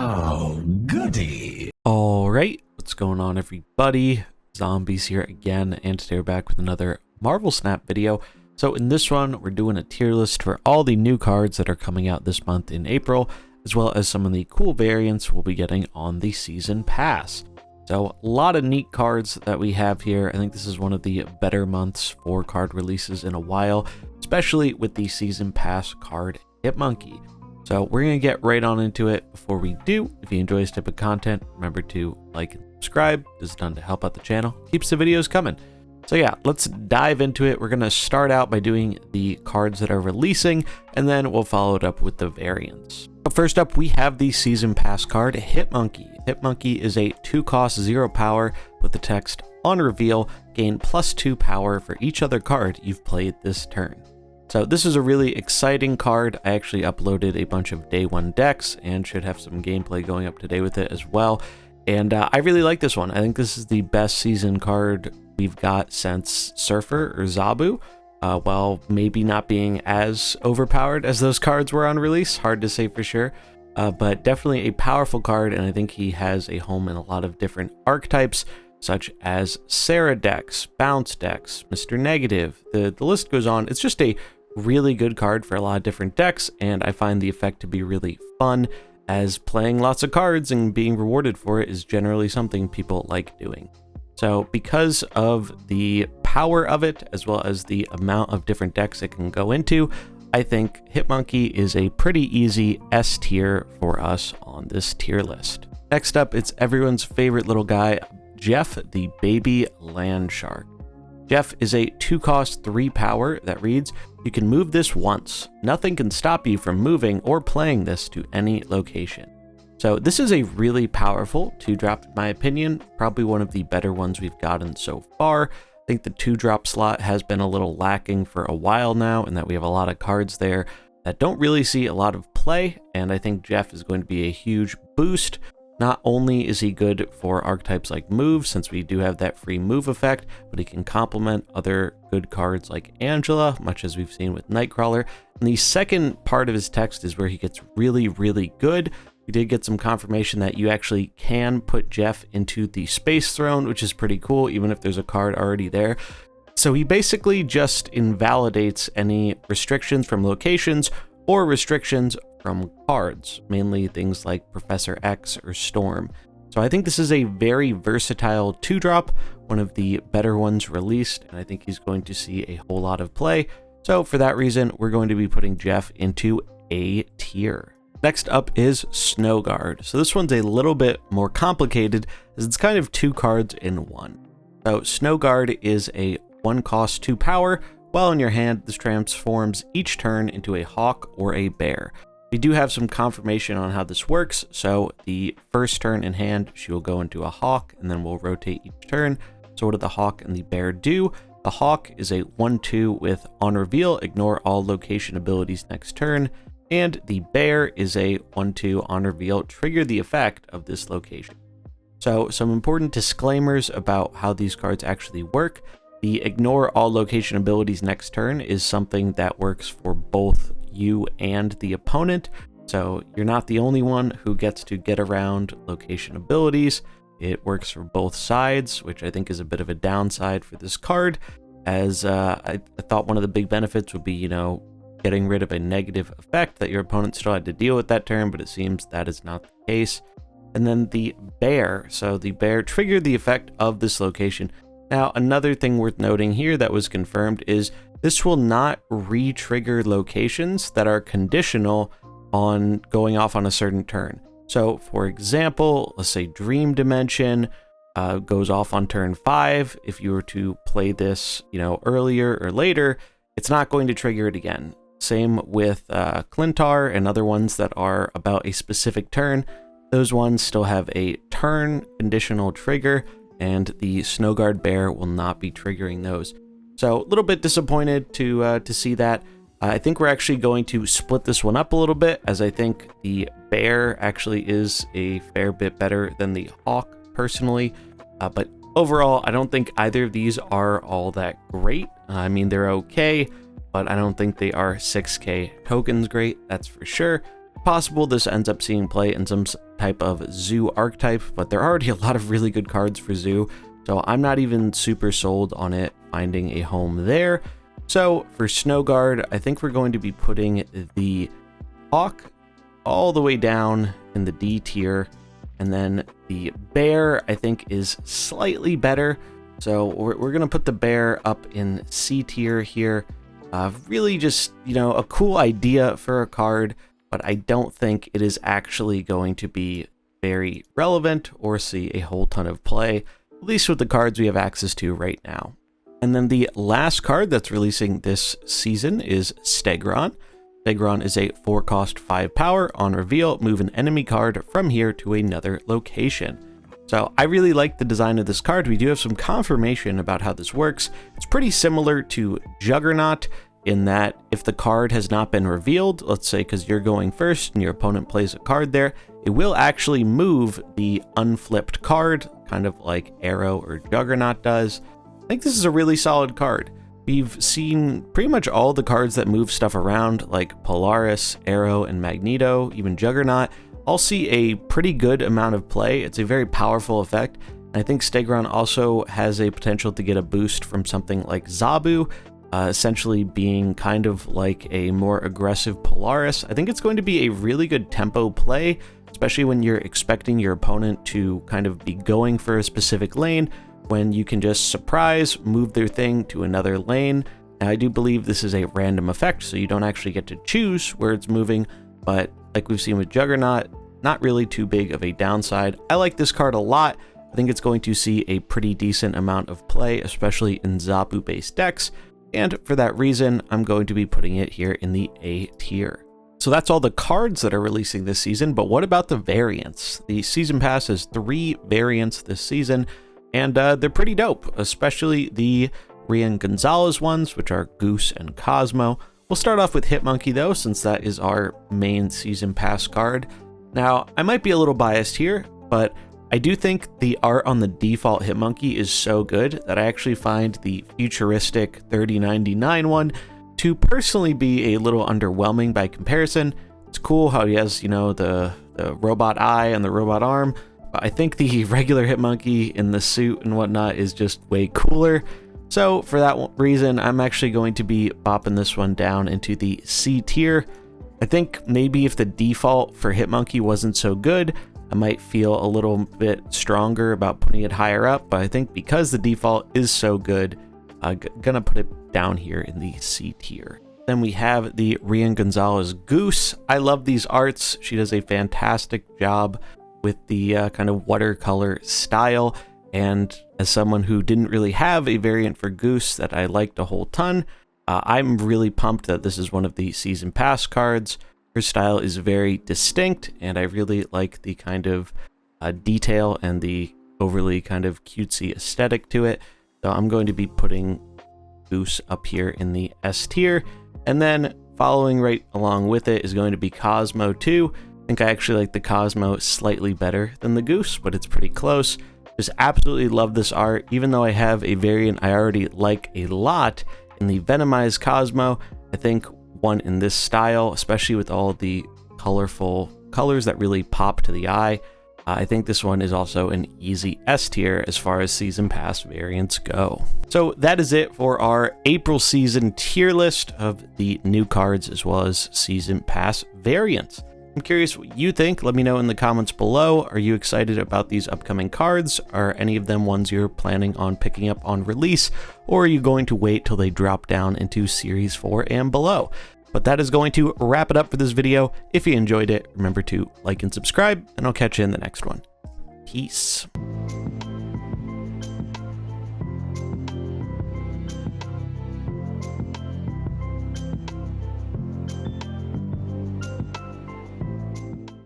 Oh, goody. All right, what's going on, everybody? Zombies here again, and today we're back with another Marvel Snap video. So in this one, we're doing a tier list for all the new cards that are coming out this month in April, as well as some of the cool variants we'll be getting on the season pass. So a lot of neat cards that we have here. I think this is one of the better months for card releases in a while, especially with the season pass card Hitmonkey. So we're going to get right on into it. Before we do, if you enjoy this type of content, remember to like and subscribe. This is done to help out the channel. Keeps the videos coming. So yeah, let's dive into it. We're going to start out by doing the cards that are releasing, and then we'll follow it up with the variants. But first up, we have the Season Pass card, Hitmonkey. Hitmonkey is a 2-cost 0 power with the text, on reveal, gain +2 power for each other card you've played this turn. So this is a really exciting card. I actually uploaded a bunch of day 1 decks and should have some gameplay going up today with it as well. And I really like this one. I think this is the best season card we've got since Surfer or Zabu. While maybe not being as overpowered as those cards were on release, hard to say for sure. But definitely a powerful card, and I think he has a home in a lot of different archetypes, such as Sarah decks, Bounce decks, Mr. Negative. The list goes on. It's just a really good card for a lot of different decks, and I find the effect to be really fun, as playing lots of cards and being rewarded for it is generally something people like doing. So because of the power of it, as well as the amount of different decks it can go into, I think Hitmonkey is a pretty easy S tier for us on this tier list. Next up, it's everyone's favorite little guy, Jeff, the baby Landshark. Jeff is a 2-cost 3 power that reads, you can move this once. Nothing can stop you from moving or playing this to any location. So this is a really powerful 2-drop in my opinion, probably one of the better ones we've gotten so far. I think the 2-drop slot has been a little lacking for a while now, and that we have a lot of cards there that don't really see a lot of play, and I think Jeff is going to be a huge boost. Not only is he good for archetypes like Move, since we do have that free move effect, but he can complement other good cards like Angela, much as we've seen with Nightcrawler. And the second part of his text is where he gets really, really good. We did get some confirmation that you actually can put Jeff into the Space Throne, which is pretty cool, even if there's a card already there. So he basically just invalidates any restrictions from locations or restrictions from cards, mainly things like Professor X or Storm. So I think this is a very versatile 2-drop, one of the better ones released, and I think he's going to see a whole lot of play. So for that reason, we're going to be putting Jeff into A tier. Next up is Snowguard. So this one's a little bit more complicated, as it's kind of 2 cards in one. So Snowguard is a 1-cost 2 power. While in your hand, this transforms each turn into a hawk or a bear. We do have some confirmation on how this works, so the first turn in hand, she will go into a hawk, and then we'll rotate each turn. So what do the hawk and the bear do? The hawk is a 1/2 with on reveal, ignore all location abilities next turn, and the bear is a 1/2 on reveal, trigger the effect of this location. So some important disclaimers about how these cards actually work. The ignore all location abilities next turn is something that works for both you and the opponent, so you're not the only one who gets to get around location abilities. It works for both sides, which I think is a bit of a downside for this card, as I thought one of the big benefits would be, you know, getting rid of a negative effect that your opponent still had to deal with that turn, but it seems that is not the case. And then the bear, so the bear triggered the effect of this location. Now, another thing worth noting here that was confirmed is this will not re-trigger locations that are conditional on going off on a certain turn. So, for example, let's say Dream Dimension goes off on turn 5. If you were to play this, you know, earlier or later, it's not going to trigger it again. Same with Clintar and other ones that are about a specific turn. Those ones still have a turn conditional trigger, and the Snowguard Bear will not be triggering those. So a little bit disappointed to see that. I think we're actually going to split this one up a little bit, as I think the bear actually is a fair bit better than the hawk personally. But overall, I don't think either of these are all that great. I mean, they're okay, but I don't think they are 6K tokens great, that's for sure. Possible this ends up seeing play in some type of zoo archetype, but there are already a lot of really good cards for zoo, so I'm not even super sold on it finding a home there. So for Snowguard, I think we're going to be putting the hawk all the way down in the D tier, and then the bear I think is slightly better. So we're gonna put the bear up in C tier here. Really just, you know, a cool idea for a card, but I don't think it is actually going to be very relevant or see a whole ton of play, at least with the cards we have access to right now. And then the last card that's releasing this season is Stegron. Stegron is a 4-cost 5 power. On reveal, move an enemy card from here to another location. So I really like the design of this card. We do have some confirmation about how this works. It's pretty similar to Juggernaut in that if the card has not been revealed, let's say because you're going first and your opponent plays a card there, it will actually move the unflipped card, kind of like Arrow or Juggernaut does. I think this is a really solid card. We've seen pretty much all the cards that move stuff around, like Polaris, Arrow, and Magneto, even Juggernaut, all see a pretty good amount of play. It's a very powerful effect. And I think Stegron also has a potential to get a boost from something like Zabu, essentially being kind of like a more aggressive Polaris. I think it's going to be a really good tempo play, especially when you're expecting your opponent to kind of be going for a specific lane, when you can just surprise, move their thing to another lane. And I do believe this is a random effect, so you don't actually get to choose where it's moving, but like we've seen with Juggernaut, not really too big of a downside. I like this card a lot. I think it's going to see a pretty decent amount of play, especially in Zabu-based decks, and for that reason, I'm going to be putting it here in the A tier. So that's all the cards that are releasing this season, but what about the variants? The Season Pass has 3 variants this season, and they're pretty dope, especially the Rian Gonzalez ones, which are Goose and Cosmo. We'll start off with Hitmonkey though, since that is our main Season Pass card. Now, I might be a little biased here, but I do think the art on the default Hitmonkey is so good that I actually find the futuristic 3099 one to personally be a little underwhelming by comparison. It's cool how he has, you know, the robot eye and the robot arm, but I think the regular Hitmonkey in the suit and whatnot is just way cooler. So for that reason, I'm actually going to be bopping this one down into the C tier. I think maybe if the default for Hitmonkey wasn't so good, I might feel a little bit stronger about putting it higher up, but I think because the default is so good, I'm gonna put it down here in the C tier. Then we have the Rian Gonzalez Goose. I love these arts. She does a fantastic job with the kind of watercolor style, and as someone who didn't really have a variant for Goose that I liked a whole ton, I'm really pumped that this is one of the Season Pass cards. Her style is very distinct, and I really like the kind of detail and the overly kind of cutesy aesthetic to it. So I'm going to be putting Goose up here in the S tier, and then following right along with it is going to be Cosmo too. I think I actually like the Cosmo slightly better than the Goose, but it's pretty close. Just absolutely love this art, even though I have a variant I already like a lot in the Venomized Cosmo. I think one in this style, especially with all the colorful colors that really pop to the eye, I think this one is also an easy S tier as far as Season Pass variants go. So that is it for our April season tier list of the new cards as well as Season Pass variants. I'm curious what you think. Let me know in the comments below. Are you excited about these upcoming cards? Are any of them ones you're planning on picking up on release, or are you going to wait till they drop down into Series 4 and below? But that is going to wrap it up for this video. If you enjoyed it, remember to like and subscribe, and I'll catch you in the next one. Peace.